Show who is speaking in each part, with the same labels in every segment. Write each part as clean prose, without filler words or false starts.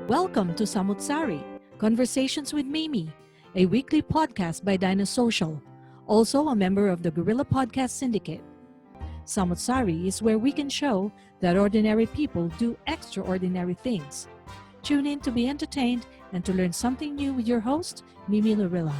Speaker 1: Welcome to Samu't Sari, Conversations with Mimi, a weekly podcast by Social, also a member of the Guerrilla Podcast Syndicate. Samu't Sari is where we can show that ordinary people do extraordinary things. Tune in to be entertained and to learn something new with your host, Mimi Laurilla.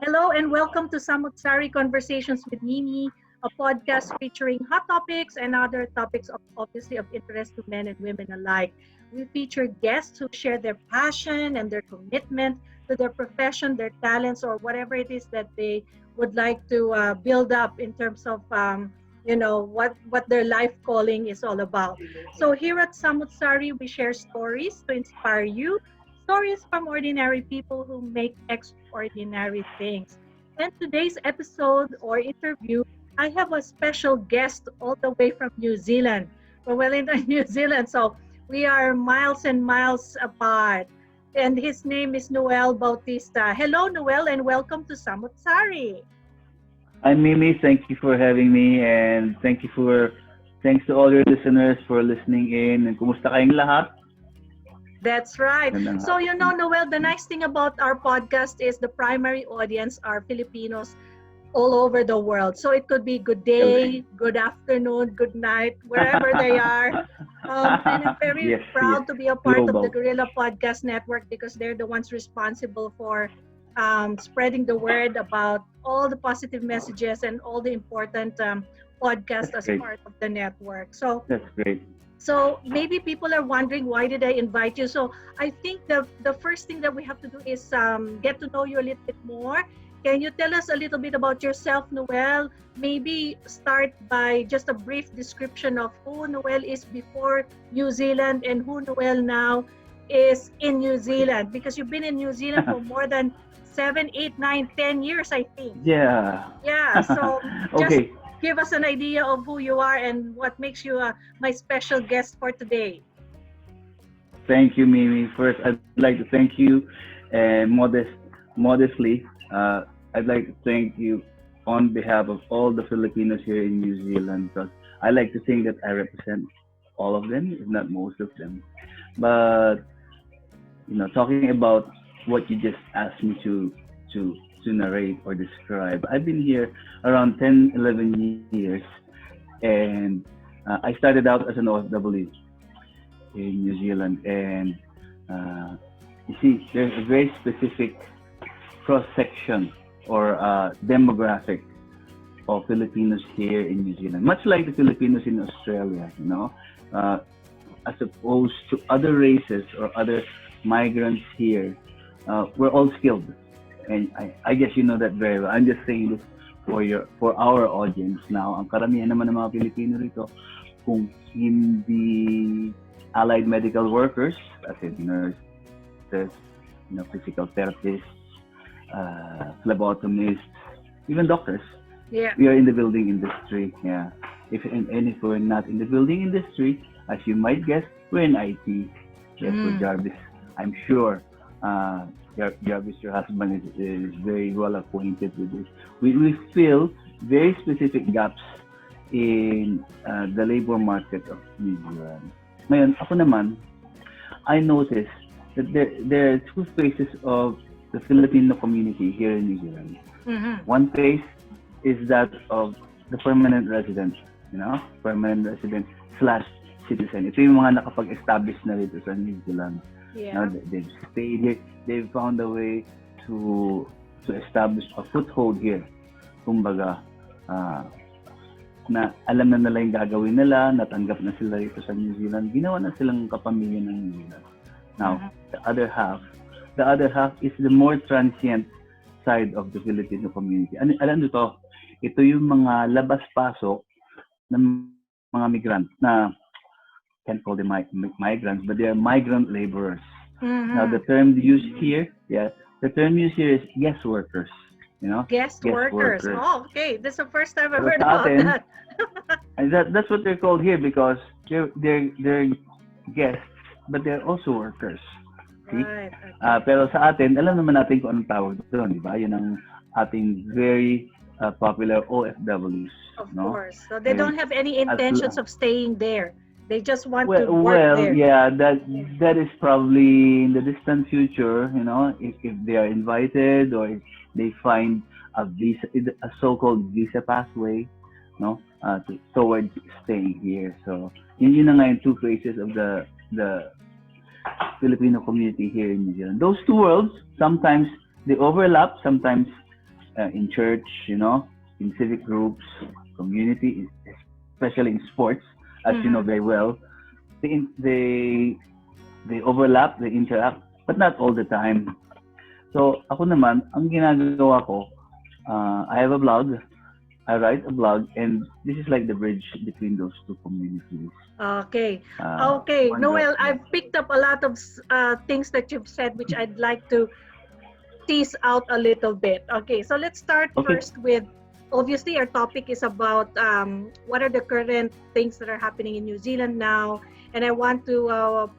Speaker 2: Hello and welcome to Samu't Sari Conversations with Mimi, a podcast featuring hot topics and other topics obviously of interest to men and women alike. We feature guests who share their passion and their commitment to their profession, their talents, or whatever it is that they would like to build up in terms of what their life calling is all about. So here at Samu't Sari, we share stories to inspire you, stories from ordinary people who make extraordinary things. And today's episode or interview, I have a special guest all the way from New Zealand, from Wellington, New Zealand. So we are miles and miles apart. And his name is Noel Bautista. Hello, Noel, and welcome to Samu't Sari.
Speaker 3: Hi, Mimi. Thank you for having me, and thanks to all your listeners for listening in. And kumusta kayong lahat?
Speaker 2: That's right. So, Noel, the nice thing about our podcast is the primary audience are Filipinos all over the world. So it could be good day, good afternoon, good night, wherever they are. And I'm very proud to be a part of the Guerrilla Podcast Network because they're the ones responsible for spreading the word about all the positive messages and all the important podcasts as part of the network. So
Speaker 3: that's great.
Speaker 2: So maybe people are wondering, why did I invite you? So I think the first thing that we have to do is get to know you a little bit more. Can you tell us a little bit about yourself, Noel? Maybe start by just a brief description of who Noel is before New Zealand and who Noel now is in New Zealand. Because you've been in New Zealand for more than 7, 8, 9, 10 years, I think.
Speaker 3: Yeah.
Speaker 2: Yeah, so just give us an idea of who you are and what makes you my special guest for today.
Speaker 3: Thank you, Mimi. First, I'd like to thank you, and modestly, I'd like to thank you on behalf of all the Filipinos here in New Zealand, because I like to think that I represent all of them, if not most of them. But talking about what you just asked me to narrate or describe, I've been here around 10, 11 years, and I started out as an OFW in New Zealand, and you see, there's a very specific cross-section or demographic of Filipinos here in New Zealand, much like the Filipinos in Australia, as opposed to other races or other migrants here. We're all skilled, and I guess you know that very well. I'm just saying this for our audience now. Ang karamihan naman ng mga Pilipino rito, kung hindi allied medical workers, as in nurses, physical therapists, phlebotomists, even doctors.
Speaker 2: Yeah.
Speaker 3: We are in the building industry. Yeah. If we're not in the building industry, as you might guess, we're in IT. Yes, for Jarvis. I'm sure Jarvis, your husband, is very well acquainted with this. We fill very specific gaps in the labor market of New Zealand. Ngayon, ako naman, I noticed that there are two phases of the Filipino community here in New Zealand.
Speaker 2: Mm-hmm.
Speaker 3: One phase is that of the permanent resident, permanent resident / citizen. Ito yung mga nakapag-establish na rito sa New Zealand.
Speaker 2: Yeah.
Speaker 3: They've stayed here. They've found a way to establish a foothold here. Kumbaga, na alam na nila yung gagawin nila, natanggap na sila rito sa New Zealand, ginawa na silang kapamilya ng New Zealand. Now, the other half is the more transient side of the Filipino community. Alam nyo to, ito yung mga labas-pasok ng mga migrant na can't call them migrants, but they are migrant laborers.
Speaker 2: Mm-hmm.
Speaker 3: Now, the term used here is guest workers.
Speaker 2: Guest workers. Oh, okay. This is the first time I've heard
Speaker 3: about
Speaker 2: that.
Speaker 3: And that's what they're called here because they're guests, but they're also workers. See?
Speaker 2: Right. Okay.
Speaker 3: Pero sa atin, alam naman natin kung anong tawag doon, di ba? Yun ang ating very popular OFWs.
Speaker 2: Of course. So they don't have any intentions of staying there. They just want to
Speaker 3: Well,
Speaker 2: work
Speaker 3: well,
Speaker 2: there.
Speaker 3: yeah, that is probably in the distant future, you know, if they are invited or if they find a so-called visa pathway, no, towards staying here. So, yun na nga yung two phases of the Filipino community here in New Zealand. Those two worlds sometimes they overlap, sometimes in church, you know, in civic groups, community, especially in sports, as you know
Speaker 2: Mhm.
Speaker 3: very well. They they overlap, they interact, but not all the time. So ako naman, ang ginagawa ko, I have a blog, I write a blog, and this is like the bridge between those two communities.
Speaker 2: Okay. Okay.
Speaker 3: One drop,
Speaker 2: Noel,
Speaker 3: yeah.
Speaker 2: I've picked up a lot of things that you've said, which I'd like to tease out a little bit. Okay, so let's start
Speaker 3: Okay.
Speaker 2: first with, obviously our topic is about what are the current things that are happening in New Zealand now, and I want to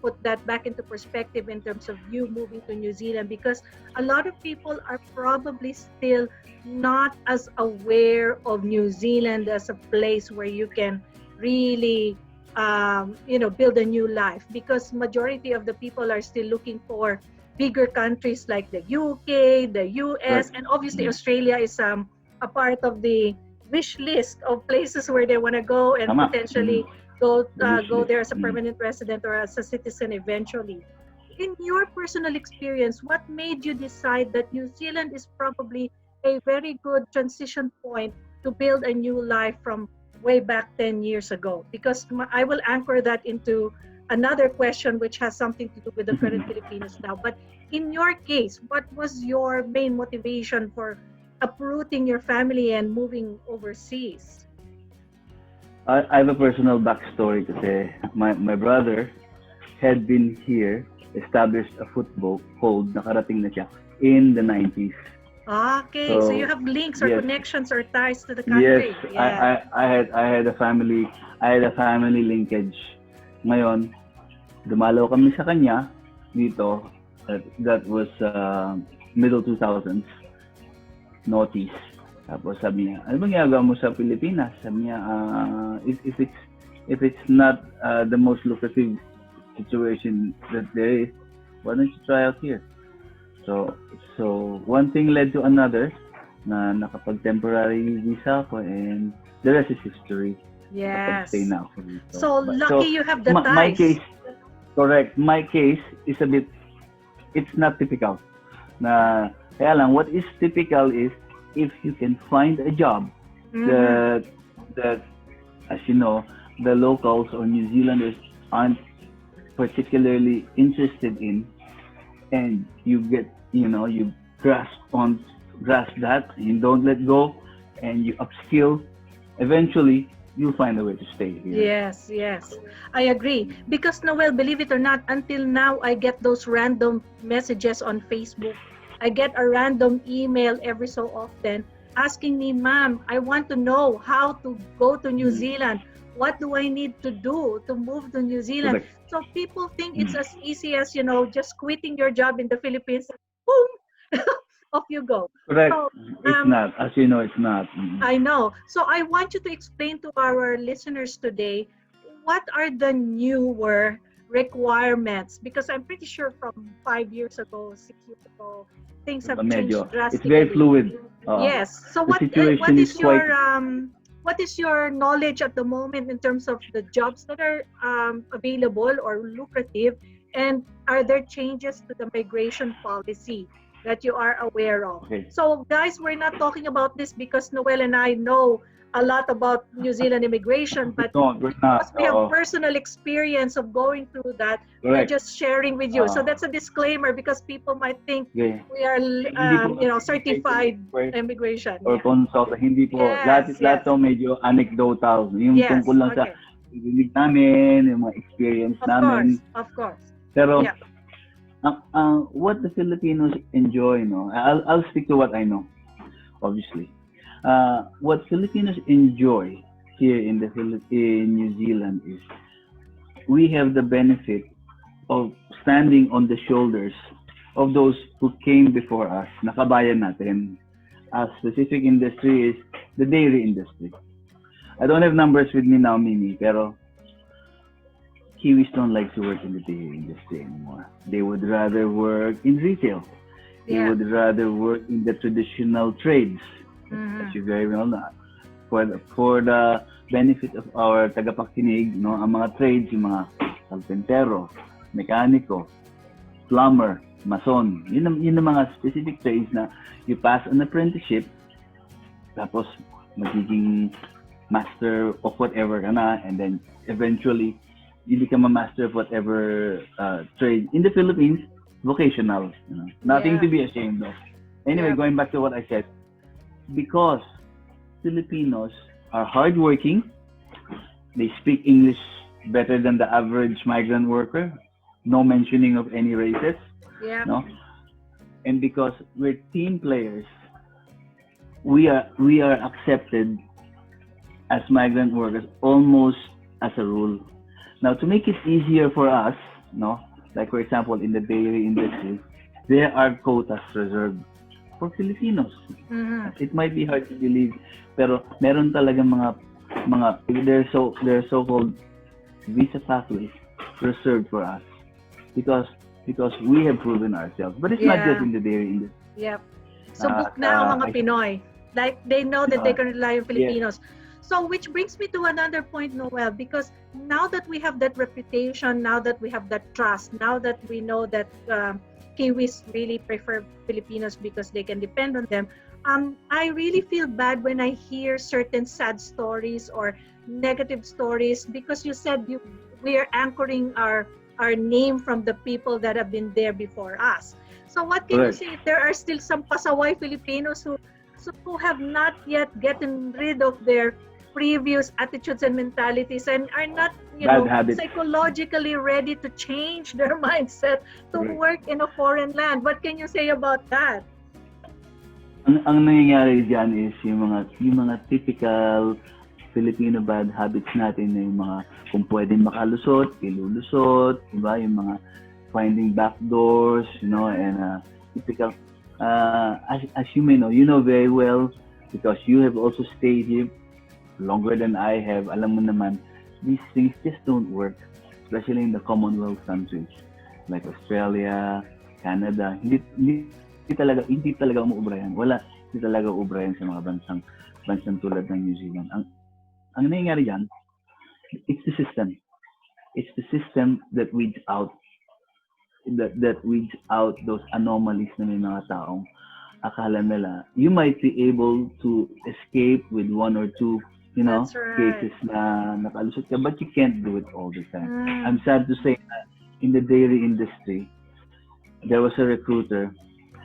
Speaker 2: put that back into perspective in terms of you moving to New Zealand, because a lot of people are probably still not as aware of New Zealand as a place where you can really build a new life, because majority of the people are still looking for bigger countries like the UK, the US,
Speaker 3: Correct.
Speaker 2: and obviously
Speaker 3: Mm.
Speaker 2: Australia is a part of the wish list of places where they want to go and
Speaker 3: Tama.
Speaker 2: potentially
Speaker 3: Mm. The wish
Speaker 2: go
Speaker 3: list.
Speaker 2: there as a
Speaker 3: Mm.
Speaker 2: permanent resident or as a citizen eventually. In your personal experience, what made you decide that New Zealand is probably a very good transition point to build a new life from way back 10 years ago? Because I will anchor that into another question which has something to do with the current Filipinos now. But in your case, what was your main motivation for uprooting your family and moving overseas?
Speaker 3: I have a personal backstory kasi my brother had been here, established a foothold, nakarating na siya in the 90s.
Speaker 2: Okay, so you
Speaker 3: So,
Speaker 2: have links or
Speaker 3: yes,
Speaker 2: connections or ties to the
Speaker 3: yes,
Speaker 2: country. Yeah.
Speaker 3: I had a family linkage. Ngayon, dumalaw kami sa kanya dito. That was middle 2000s, noughties. Tapos sabi niya, ano bang ginagawa mo sa Pilipinas? Sabi niya, if it's not the most lucrative situation that there is, why don't you try out here? So one thing led to another na nakapag-temporary visa ako, and the rest is history.
Speaker 2: Yes.
Speaker 3: Nakapag-stay na ako dito.
Speaker 2: So lucky you have the
Speaker 3: my
Speaker 2: ties.
Speaker 3: case, correct. My case is a bit, it's not typical. Na, kaya lang, what is typical is if you can find a job
Speaker 2: Mhm.
Speaker 3: that, as you know, the locals or New Zealanders aren't particularly interested in, and you get, you grasp that, and you don't let go, and you upskill, eventually you'll find a way to stay here.
Speaker 2: Yes, yes. I agree. Because Noel, believe it or not, until now I get those random messages on Facebook. I get a random email every so often asking me, "Ma'am, I want to know how to go to New
Speaker 3: Mm.
Speaker 2: Zealand. What do I need to do to move to New Zealand?"
Speaker 3: Correct.
Speaker 2: So people think it's
Speaker 3: Mm.
Speaker 2: as easy as, just quitting your job in the Philippines and boom, off you go.
Speaker 3: Correct.
Speaker 2: So
Speaker 3: It's not, as you know, it's not. Mm.
Speaker 2: I know. So I want you to explain to our listeners today what are the newer requirements, because I'm pretty sure from 5 years ago, 6 years ago, things have changed
Speaker 3: Medyo, it's very
Speaker 2: drastically.
Speaker 3: fluid.
Speaker 2: Yes. So
Speaker 3: The situation is quite,
Speaker 2: what is your knowledge at the moment in terms of the jobs that are available or lucrative, and are there changes to the migration policy that you are aware of?
Speaker 3: okay.
Speaker 2: So guys, we're not talking about this because Noel and I know a lot about New Zealand immigration, but
Speaker 3: No, we're
Speaker 2: because
Speaker 3: not.
Speaker 2: we have personal experience of going through that, we're
Speaker 3: Correct.
Speaker 2: just sharing with you. So
Speaker 3: Ah.
Speaker 2: that's a disclaimer, because people might think
Speaker 3: Okay.
Speaker 2: we are
Speaker 3: Hindi po
Speaker 2: certified
Speaker 3: or
Speaker 2: immigration.
Speaker 3: or
Speaker 2: Yeah.
Speaker 3: consultant, hindi po. Lahat
Speaker 2: Yes.
Speaker 3: to medyo anecdotal. Yung
Speaker 2: Yes.
Speaker 3: tungkol lang sa
Speaker 2: Okay.
Speaker 3: dinig namin, yung mga experience
Speaker 2: Of
Speaker 3: namin.
Speaker 2: course. Of course.
Speaker 3: Pero
Speaker 2: Yeah.
Speaker 3: what the Filipinos enjoy, no? I'll stick to what I know, obviously. What Filipinos enjoy here in New Zealand is we have the benefit of standing on the shoulders of those who came before us, nakabayan natin. A specific industry is the dairy industry. I don't have numbers with me now, Mimi, pero Kiwis don't like to work in the dairy industry anymore. They would rather work in retail. They would rather work in the traditional trades, as you very well know. For the benefit of our tagapakinig, no, ang mga trades, yung mga carpentero, mekaniko, plumber, mason, yun ang mga specific trades na you pass an apprenticeship, tapos magiging master of whatever ka na, and then eventually you become a master of whatever trade. In the Philippines, vocational, nothing to be ashamed of. Anyway, going back to what I said, because Filipinos are hardworking, they speak English better than the average migrant worker, no mentioning of any races, no, and because we're team players, we are accepted as migrant workers almost as a rule. Now, to make it easier for us, no, like for example in the dairy industry, there are quotas reserved for Filipinos. It might be hard to believe, pero meron talaga mga they're so-called visa pathways reserved for us because we have proven ourselves. But it's not just in the dairy industry.
Speaker 2: Yep. So book na ang mga Pinoy. Like they know that they can rely on Filipinos. So which brings me to another point, Noel, because now that we have that reputation, now that we have that trust, now that we know that Kiwis really prefer Filipinos because they can depend on them, I really feel bad when I hear certain sad stories or negative stories because you said we are anchoring our name from the people that have been there before us. So what can you say if there are still some pasaway Filipinos who have not yet gotten rid of their previous attitudes and mentalities and are not, psychologically ready to change their mindset to work in a foreign land? What can you say about that?
Speaker 3: Ang nangyayari diyan is yung mga typical Filipino bad habits natin, yung mga kung pwedeng makalusot, ilulusot, diba? Yung mga finding back doors, and typical as you may know, you know very well because you have also stayed here longer than I have. Alam mo naman, these things just don't work, especially in the Commonwealth countries like Australia, Canada. Hindi talaga umuubra yan. Hindi talaga ubra yan sa mga bansang tulad ng New Zealand. Ang nangyayari yan, it's the system. It's the system that weeds out those anomalies na may mga taong akala nila you might be able to escape with one or two cases na nakalusot ka, but you can't do it all the time. I'm sad to say that in the dairy industry, there was a recruiter,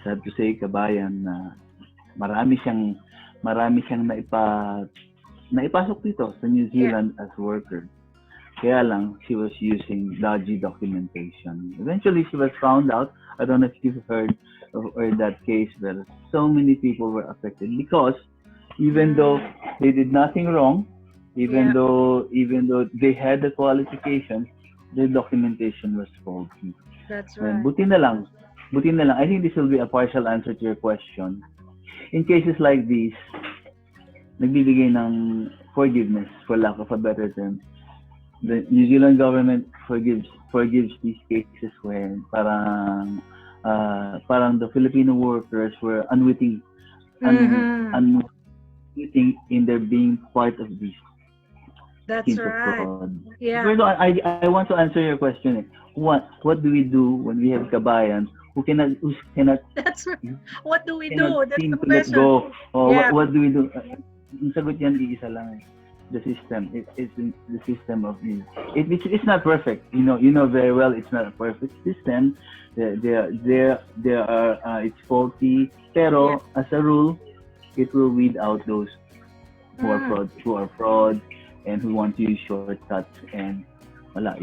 Speaker 3: sad to say, kabayan, na marami siyang naipasok dito sa New Zealand as worker. Kaya lang, she was using dodgy documentation. Eventually, she was found out. I don't know if you've heard of that case where so many people were affected because even though they did nothing wrong, even though they had the qualifications, the documentation was faulty.
Speaker 2: That's right.
Speaker 3: Buti na lang. I think this will be a partial answer to your question. In cases like these, nagbibigay ng forgiveness, for lack of a better term. The New Zealand government forgives these cases when parang the Filipino workers were unwitting in their being part of this.
Speaker 2: That's right.
Speaker 3: Fraud.
Speaker 2: Yeah.
Speaker 3: So I want to answer your question. What do we do when we have kabayan who cannot?
Speaker 2: That's right. What do we do? That's the
Speaker 3: to let
Speaker 2: question.
Speaker 3: go. What do we do? Ang sagot yan, iisa lang. The system. It's the system of it. It's not perfect. You know very well it's not a perfect system. There are it's faulty. Pero as a rule, it will weed out those who are fraud and who want to use shortcuts and wala,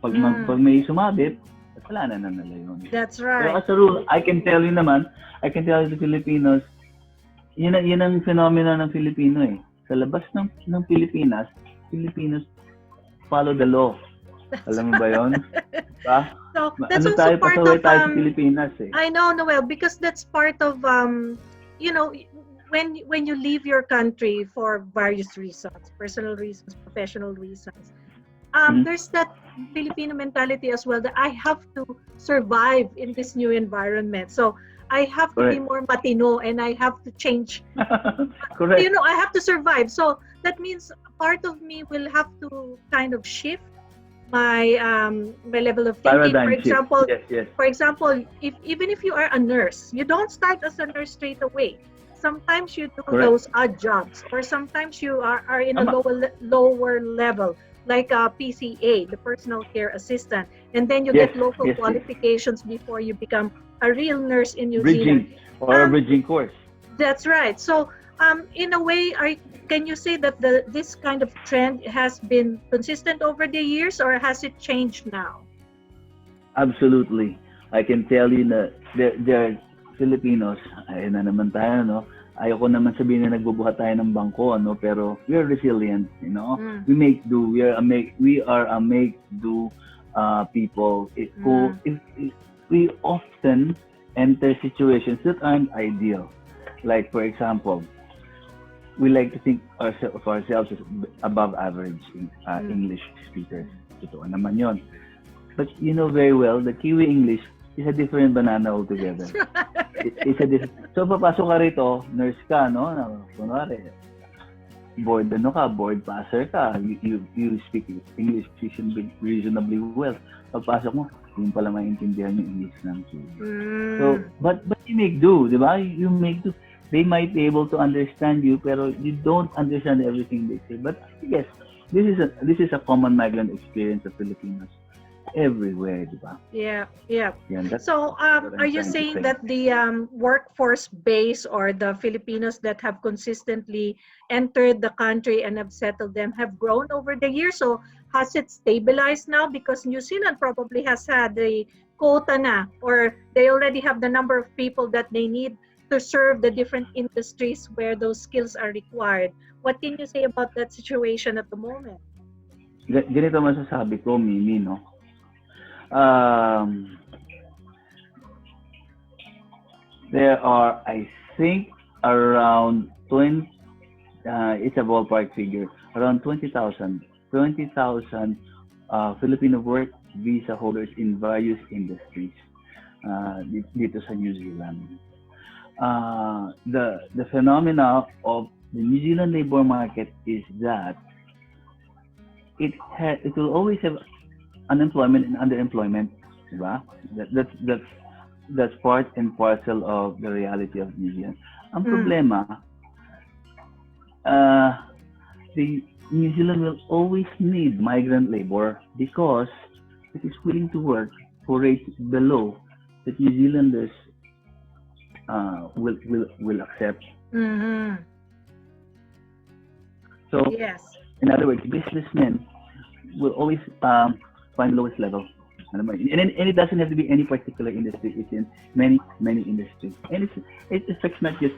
Speaker 3: pag may sumabit, kasalanan na nila yun.
Speaker 2: That's right.
Speaker 3: Pero as a rule, I can tell you the Filipinos, yun ang phenomena ng Filipino eh. Sa labas ng Pilipinas, Filipinos follow the law. Alam mo ba yun? Diba?
Speaker 2: So, that's also part of
Speaker 3: tayo sa Pilipinas eh.
Speaker 2: I know, Noel, because that's part of when you leave your country for various reasons, personal reasons, professional reasons, there's Filipino mentality as well, that I have to survive in this new environment. So I have to be
Speaker 3: Correct.
Speaker 2: more matino and I have to change.
Speaker 3: Correct.
Speaker 2: I have to survive. So that means part of me will have to kind of shift my level of thinking.
Speaker 3: Paradigm
Speaker 2: For
Speaker 3: shift.
Speaker 2: example,
Speaker 3: Yes, yes.
Speaker 2: if even if you are a nurse, you don't start as a nurse straight away. Sometimes you do
Speaker 3: Correct.
Speaker 2: those odd jobs, or sometimes you are in a
Speaker 3: Tama.
Speaker 2: lower level, like a PCA, the personal care assistant, and then you
Speaker 3: Yes,
Speaker 2: get local
Speaker 3: yes, yes.
Speaker 2: qualifications before you become a real nurse in New Zealand.
Speaker 3: Bridging or a
Speaker 2: Um,
Speaker 3: bridging course.
Speaker 2: That's right. So, in a way, can you say that this kind of trend has been consistent over the years, or has it changed now?
Speaker 3: Absolutely. I can tell you na there are Filipinos, ayun na naman tayo, no? Ayoko naman sabihin na nagbubuhat tayo ng bangko, ano? Pero we are resilient, you know?
Speaker 2: Mm.
Speaker 3: We make do. We are a make do people who if we often enter situations that aren't ideal. Like, for example, we like to think of ourselves as above average English speakers. Totoo naman yun. But you know very well, the Kiwi English is a different banana altogether. It's a different. So, papasok ka rito, nurse ka, no? Kunwari, board passer ka. You speak English reasonably well. Papasok mo, hindi pala maintindihan yung English ng Kiwi. So, but you make do, di ba? You make do. They might be able to understand you, pero you don't understand everything they say. But I guess this is a common migrant experience of Filipinos everywhere, di ba?
Speaker 2: Yeah.
Speaker 3: Yeah,
Speaker 2: So,
Speaker 3: what I'm
Speaker 2: are you
Speaker 3: trying to
Speaker 2: saying
Speaker 3: say.
Speaker 2: that the workforce base, or the Filipinos that have consistently entered the country and have settled them, have grown over the years? So, has it stabilized now? Because New Zealand probably has had a quota na, or they already have the number of people that they need to serve the different industries where those skills are required. What can you say about that situation at the moment?
Speaker 3: Ganito masasabi ko, Mimi, no? There are, I think, around 20, it's a ballpark figure, around 20,000 Filipino work visa holders in various industries dito sa New Zealand. The phenomena of the New Zealand labor market is that it will always have unemployment and underemployment, diba? That's part and parcel of the reality of New Zealand. Ang problema, the New Zealand will always need migrant labor because it is willing to work for rates below that New Zealanders will accept.
Speaker 2: Mm-hmm.
Speaker 3: So,
Speaker 2: Yes.
Speaker 3: in other words, businessmen will always find lowest level. And it doesn't have to be any particular industry. It's in many industries. And it affects not just,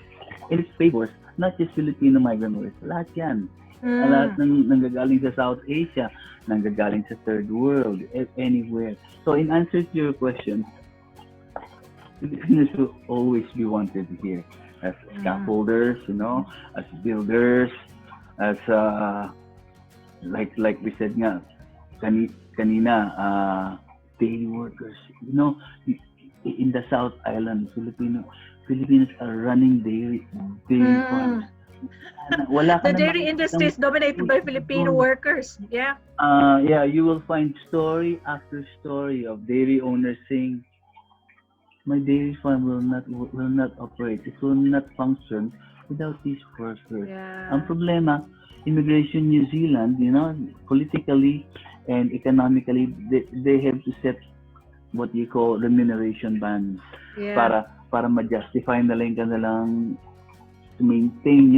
Speaker 3: and it favors not just Filipino migrant workers. Lahat yan. Lahat nanggagaling sa South Asia, nanggagaling sa Third World, anywhere. So in answer to your question, Filipinos will always be wanted here as scaffolders, as builders, as like we said nga kanina, daily workers. In the South Island, Filipinos are running dairy farms.
Speaker 2: The dairy industry is dominated by Filipino workers. Yeah.
Speaker 3: You will find story after story of dairy owners saying, my dairy farm will not operate. It will not function without these workers.
Speaker 2: Yeah.
Speaker 3: Ang problema, immigration New Zealand, politically and economically, they have to set what you call remuneration bans para ma-justify nila yung kanilang to maintain,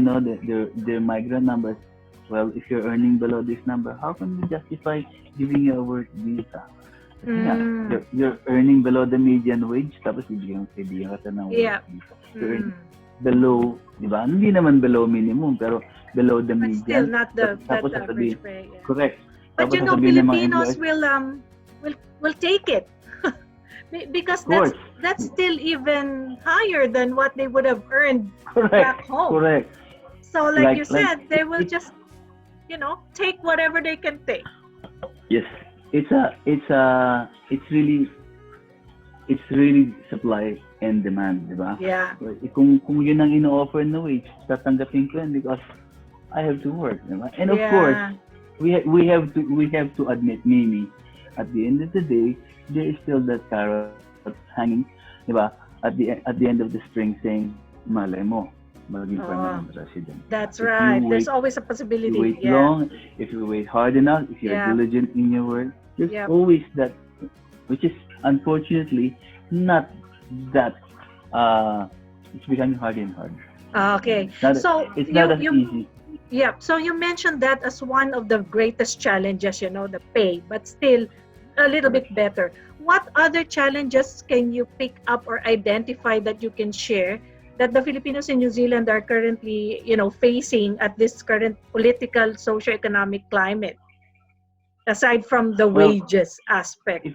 Speaker 3: their migrant numbers. Well, if you're earning below this number, how can you justify giving you a work visa? You're earning below the median wage, tapos bibigyan ka ng work visa. You're earning below, di ba? Hindi naman below minimum, pero below the
Speaker 2: But
Speaker 3: median.
Speaker 2: still not the
Speaker 3: Tapos
Speaker 2: average pay. Yeah.
Speaker 3: Correct.
Speaker 2: But
Speaker 3: Tapos
Speaker 2: Filipinos will take it because that's still even higher than what they would have earned back home.
Speaker 3: Correct.
Speaker 2: So like you said, they will just take whatever they can take.
Speaker 3: Yes. it's really supply and demand, di ba?
Speaker 2: Yeah.
Speaker 3: Kung yun ang ino-offer na wage, tatanggapin ko yan because I have to work, di ba? And of course, we have to admit, Mimi, at the end of the day, there is still that carrot hanging, di ba? At the end of the spring saying, malay mo, maging permanent resident.
Speaker 2: That's right. There's always a possibility.
Speaker 3: If you wait long, if you wait hard enough, if you're diligent in your work, there's always that, which is unfortunately not that, it's becoming harder and harder.
Speaker 2: Okay.
Speaker 3: It's not as easy.
Speaker 2: Yeah. So you mentioned that as one of the greatest challenges, the pay, but still a little bit better. What other challenges can you pick up or identify that you can share that the Filipinos in New Zealand are currently, facing at this current political, socio-economic climate, aside from the wages aspect?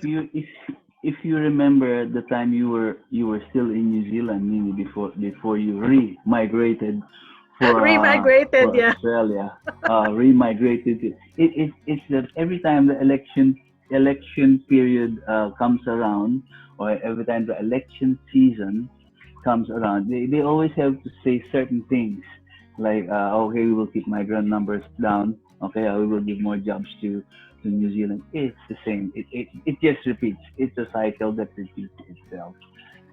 Speaker 3: If you remember the time you were still in New Zealand, maybe before you re-migrated for Australia, re-migrated. It's that every time the election period comes around, or every time the election season comes around, they always have to say certain things like, okay, we will keep migrant numbers down. Okay, we will give more jobs to New Zealand. It's the same. It just repeats. It's a cycle that repeats itself.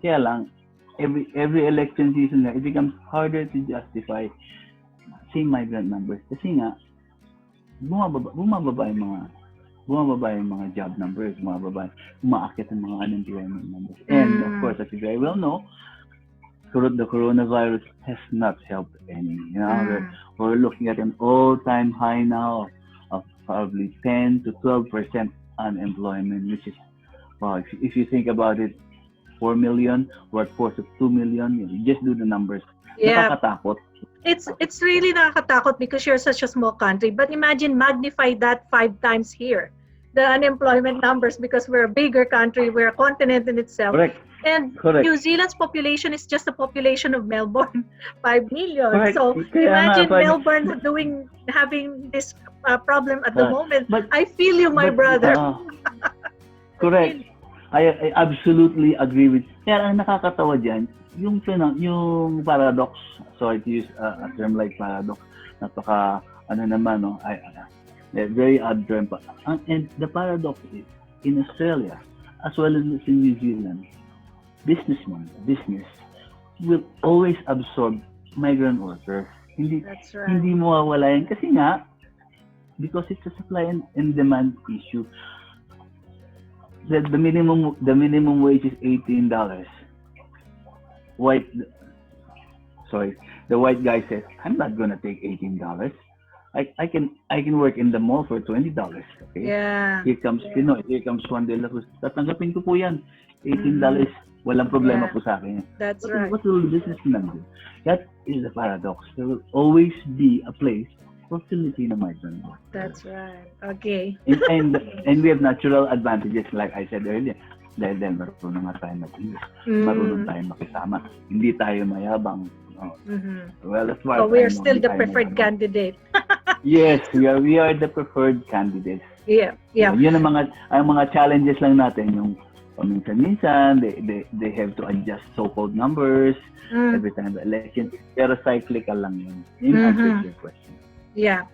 Speaker 3: Kaya lang, every election season, it becomes harder to justify same migrant numbers. Kasi nga, bumababa yung mga job numbers, umaakit ang mga unemployment numbers. And of course, as you very well know, the coronavirus has not helped any. We're looking at an all-time high now of probably 10 to 12% unemployment, which is, wow, if you think about it, 4 million, workforce of 2 million, you just do the numbers.
Speaker 2: Yeah.
Speaker 3: Nakakatakot.
Speaker 2: It's really nakakatakot because you're such a small country. But imagine magnify that 5 times here, the unemployment numbers, because we're a bigger country, we're a continent in itself.
Speaker 3: Correct.
Speaker 2: And
Speaker 3: Correct.
Speaker 2: New Zealand's population is just the population of Melbourne, 5 million.
Speaker 3: Correct.
Speaker 2: So imagine
Speaker 3: Kaya
Speaker 2: Melbourne having this problem at the moment. But I feel you, my brother.
Speaker 3: Correct. I absolutely agree with. Kaya ang nakakatawa dyan, yung paradox. Sorry to use a term like paradox. Napaka very odd term. And the paradox is, in Australia, as well as in New Zealand, business will always absorb migrant workers.
Speaker 2: That's right.
Speaker 3: Hindi mawawala yan. Kasi nga, because it's a supply and demand issue. The minimum wage is $18. The white guy says, I'm not gonna take $18. I can work in the mall for $20. Okay?
Speaker 2: Yeah.
Speaker 3: Here comes Pinoy. Here comes Juan de la Cruz. Tatanggapin ko po yan. $18. Walang problema po sa akin.
Speaker 2: That's right.
Speaker 3: What will the businessman do? That is the paradox. There will always be a place for Filipino migrant workers.
Speaker 2: That's right. Okay.
Speaker 3: And we have natural advantages, like I said earlier. Dahil marunong nga tayo mag-English. Marunong tayo makisama. Hindi tayo mayabang. Well, that's why.
Speaker 2: So we are still the preferred candidate.
Speaker 3: Yes, we are the preferred candidates.
Speaker 2: Yeah.
Speaker 3: Yun ang mga challenges lang natin, yung minsan they have to adjust so-called numbers every time the election. Pero cyclical lang yun. Yung answer to your question.
Speaker 2: Yeah.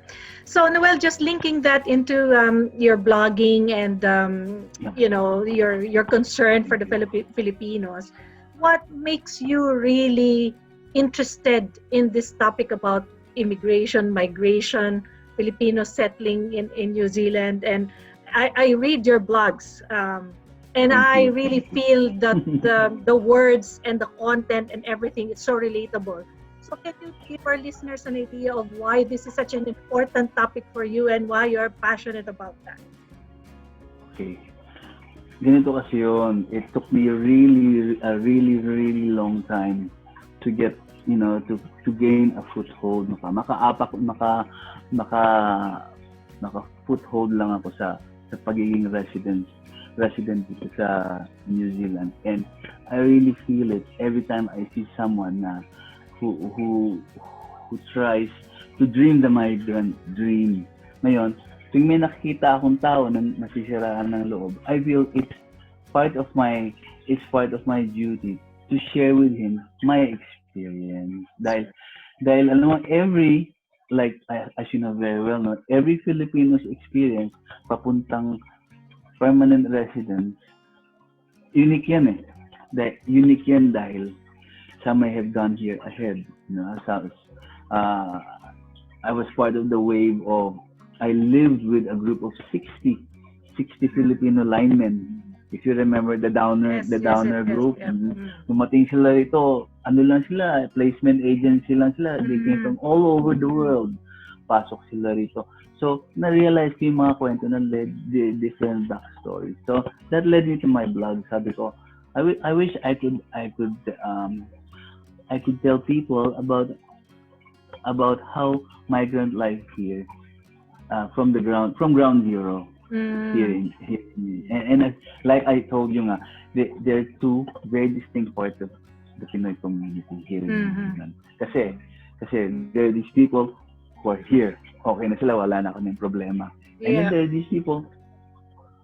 Speaker 2: So Noel, just linking that into your blogging and your concern for the Filipinos, what makes you really interested in this topic about immigration, migration, Filipinos settling in New Zealand? And I read your blogs, and I really feel that the words and the content and everything is so relatable. So can you give our listeners an idea of why this is such an important topic for you and why you're passionate about that?
Speaker 3: Okay. Ganito kasi yun. It took me a really long time to get, to gain a foothold. Maka foothold lang ako sa pagiging resident dito sa New Zealand. And I really feel it every time I see someone na who tries to dream the migrant dream. Ngayon, tuwing may nakikita akong tao na nasisiraan ng loob, I feel it's part of my duty to share with him my experience. Dahil alam mo, as you know very well, no, every Filipino's experience papuntang permanent residence, unique yan eh. Unique yan dahil some may have gone here ahead. You know, I was part of the wave of, I lived with a group of 60 Filipino linemen. If you remember the Downer group,
Speaker 2: yeah.
Speaker 3: Dumating sila rito, ano lang sila, placement agency lang sila. They came from all over the world. Pasok sila rito. So, na-realize ko yung mga kwento na led the different backstories. So, that led me to my blog. Sabi ko, I wish I could tell people about how migrant life here, from ground zero. Here, and like I told you nga, there are two very distinct parts of the Pinoy community here in Wellington. Kasi there are these people who are here, okay na sila, wala na kaming problema. And then there are these people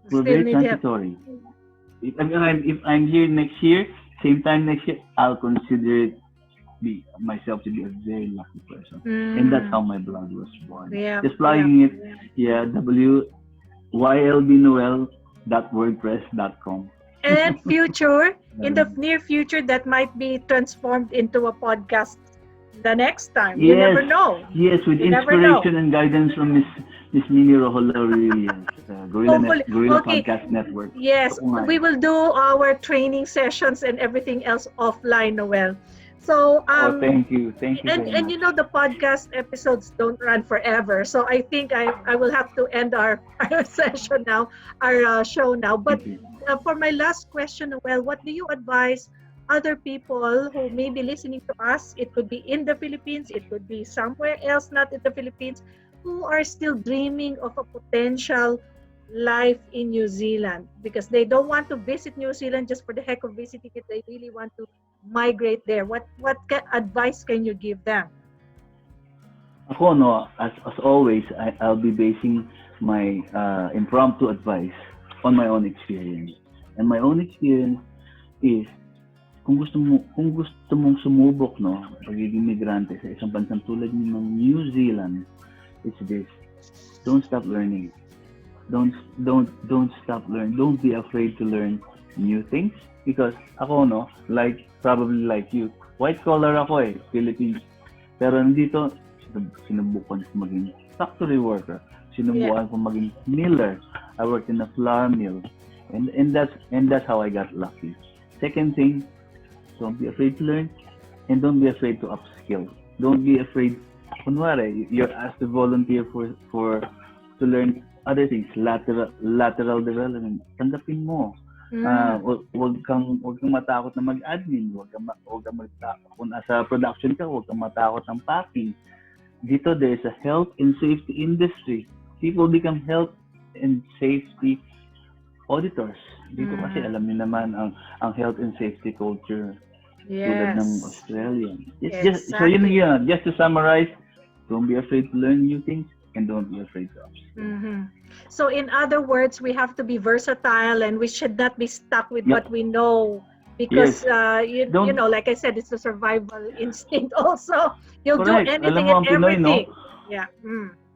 Speaker 3: who are very transitory. If I'm here next year, same time next year, I'll consider myself to be a very lucky person. And that's how my blog was born. Just plugging it, ylbnoel.wordpress.com.
Speaker 2: And in the near future, that might be transformed into a podcast the next time. You never know.
Speaker 3: Yes, with inspiration and guidance from Miss Mimi Laurilla, Gorilla Podcast Network.
Speaker 2: Yes, we will do our training sessions and everything else offline, Noel. So,
Speaker 3: thank you very much.
Speaker 2: And you know, the podcast episodes don't run forever. So I think I will have to end our session now, our show now. But for my last question, Noel, what do you advise other people who may be listening to us? It could be in the Philippines, it could be somewhere else, not in the Philippines, who are still dreaming of a potential life in New Zealand, because they don't want to visit New Zealand just for the heck of visiting it. They really want to migrate there. What advice can you give them?
Speaker 3: Ako, no, as always, I'll be basing my impromptu advice on my own experience. And my own experience is, kung gusto mong sumubok, no, pagiging migrante sa isang bansang tulad ng New Zealand, it's this: don't stop learning. Don't stop learning. Don't be afraid to learn new things, because ako, no, probably like you, white collar ako eh, Philippines. Pero nandito, sinubukan ko maging factory worker. Sinubukan ko maging miller. I worked in a flour mill, and that's how I got lucky. Second thing, don't be afraid to learn, and don't be afraid to upskill. Don't be afraid. Kunwari, you're asked to volunteer to learn other things, lateral development. Tanggapin mo. Huwag kang matakot na mag-admin. Huwag kang matakot. Kung nasa production ka, huwag kang matakot ng packing. Dito, there's a health and safety industry. People become health and safety auditors. Dito kasi alam niyo naman ang health and safety culture tulad ng Australia. So yun. Just to summarize, don't be afraid to learn new things, and don't be afraid to upskill.
Speaker 2: So in other words, we have to be versatile, and we should not be stuck with what we know, because you know, like I said, it's a survival instinct also. You'll do anything and everything. Pinoy, no? Yeah.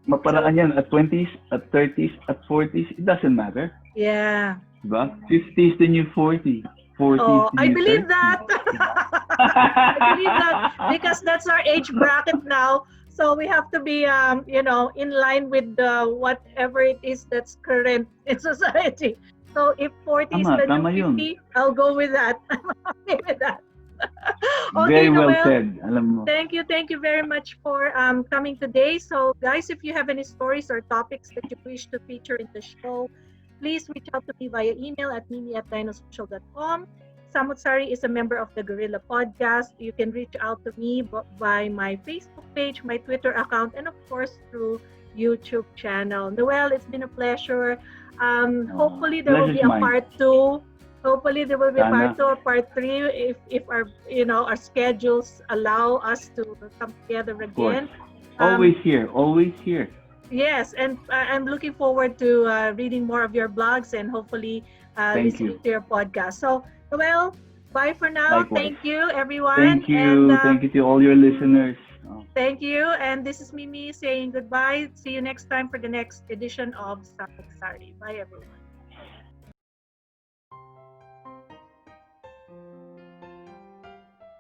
Speaker 3: Maparaan yan at 20s, at 30s, at 40s, it doesn't matter.
Speaker 2: Yeah.
Speaker 3: Diba? 50s the new 40. 40s
Speaker 2: I believe that. I believe that, because that's our age bracket now. So we have to be, in line with whatever it is that's current in society. So if 40 is the new 50, I'll go with that. I'm okay with that. Okay,
Speaker 3: very well
Speaker 2: Noel,
Speaker 3: said. Alam mo.
Speaker 2: Thank you very much for coming today. So guys, if you have any stories or topics that you wish to feature in the show, please reach out to me via email at mimi@dinosocial.com. Samu't Sari is a member of the Gorilla Podcast. You can reach out to me by my Facebook page, my Twitter account, and of course through YouTube channel. Noel, it's been a pleasure. Hopefully there will be a part 2. Hopefully there will be part 2 or part 3 if our our schedules allow us to come together again.
Speaker 3: Always here.
Speaker 2: Yes, and I'm looking forward to reading more of your blogs and hopefully
Speaker 3: Thank
Speaker 2: listening
Speaker 3: you.
Speaker 2: to your podcast. So, Noel, bye for now.
Speaker 3: Likewise.
Speaker 2: Thank you, everyone.
Speaker 3: Thank
Speaker 2: And
Speaker 3: you. Thank you to all your listeners.
Speaker 2: thank you. And this is Mimi saying goodbye. See you next time for the next edition of Sari. Bye, everyone.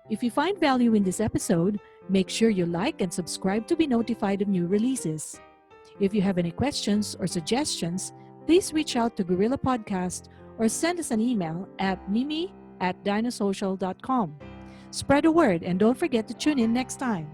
Speaker 1: If you find value in this episode, make sure you like and subscribe to be notified of new releases. If you have any questions or suggestions, please reach out to Gorilla Podcast or send us an email at mimi@dinosocial.com. Spread the word and don't forget to tune in next time.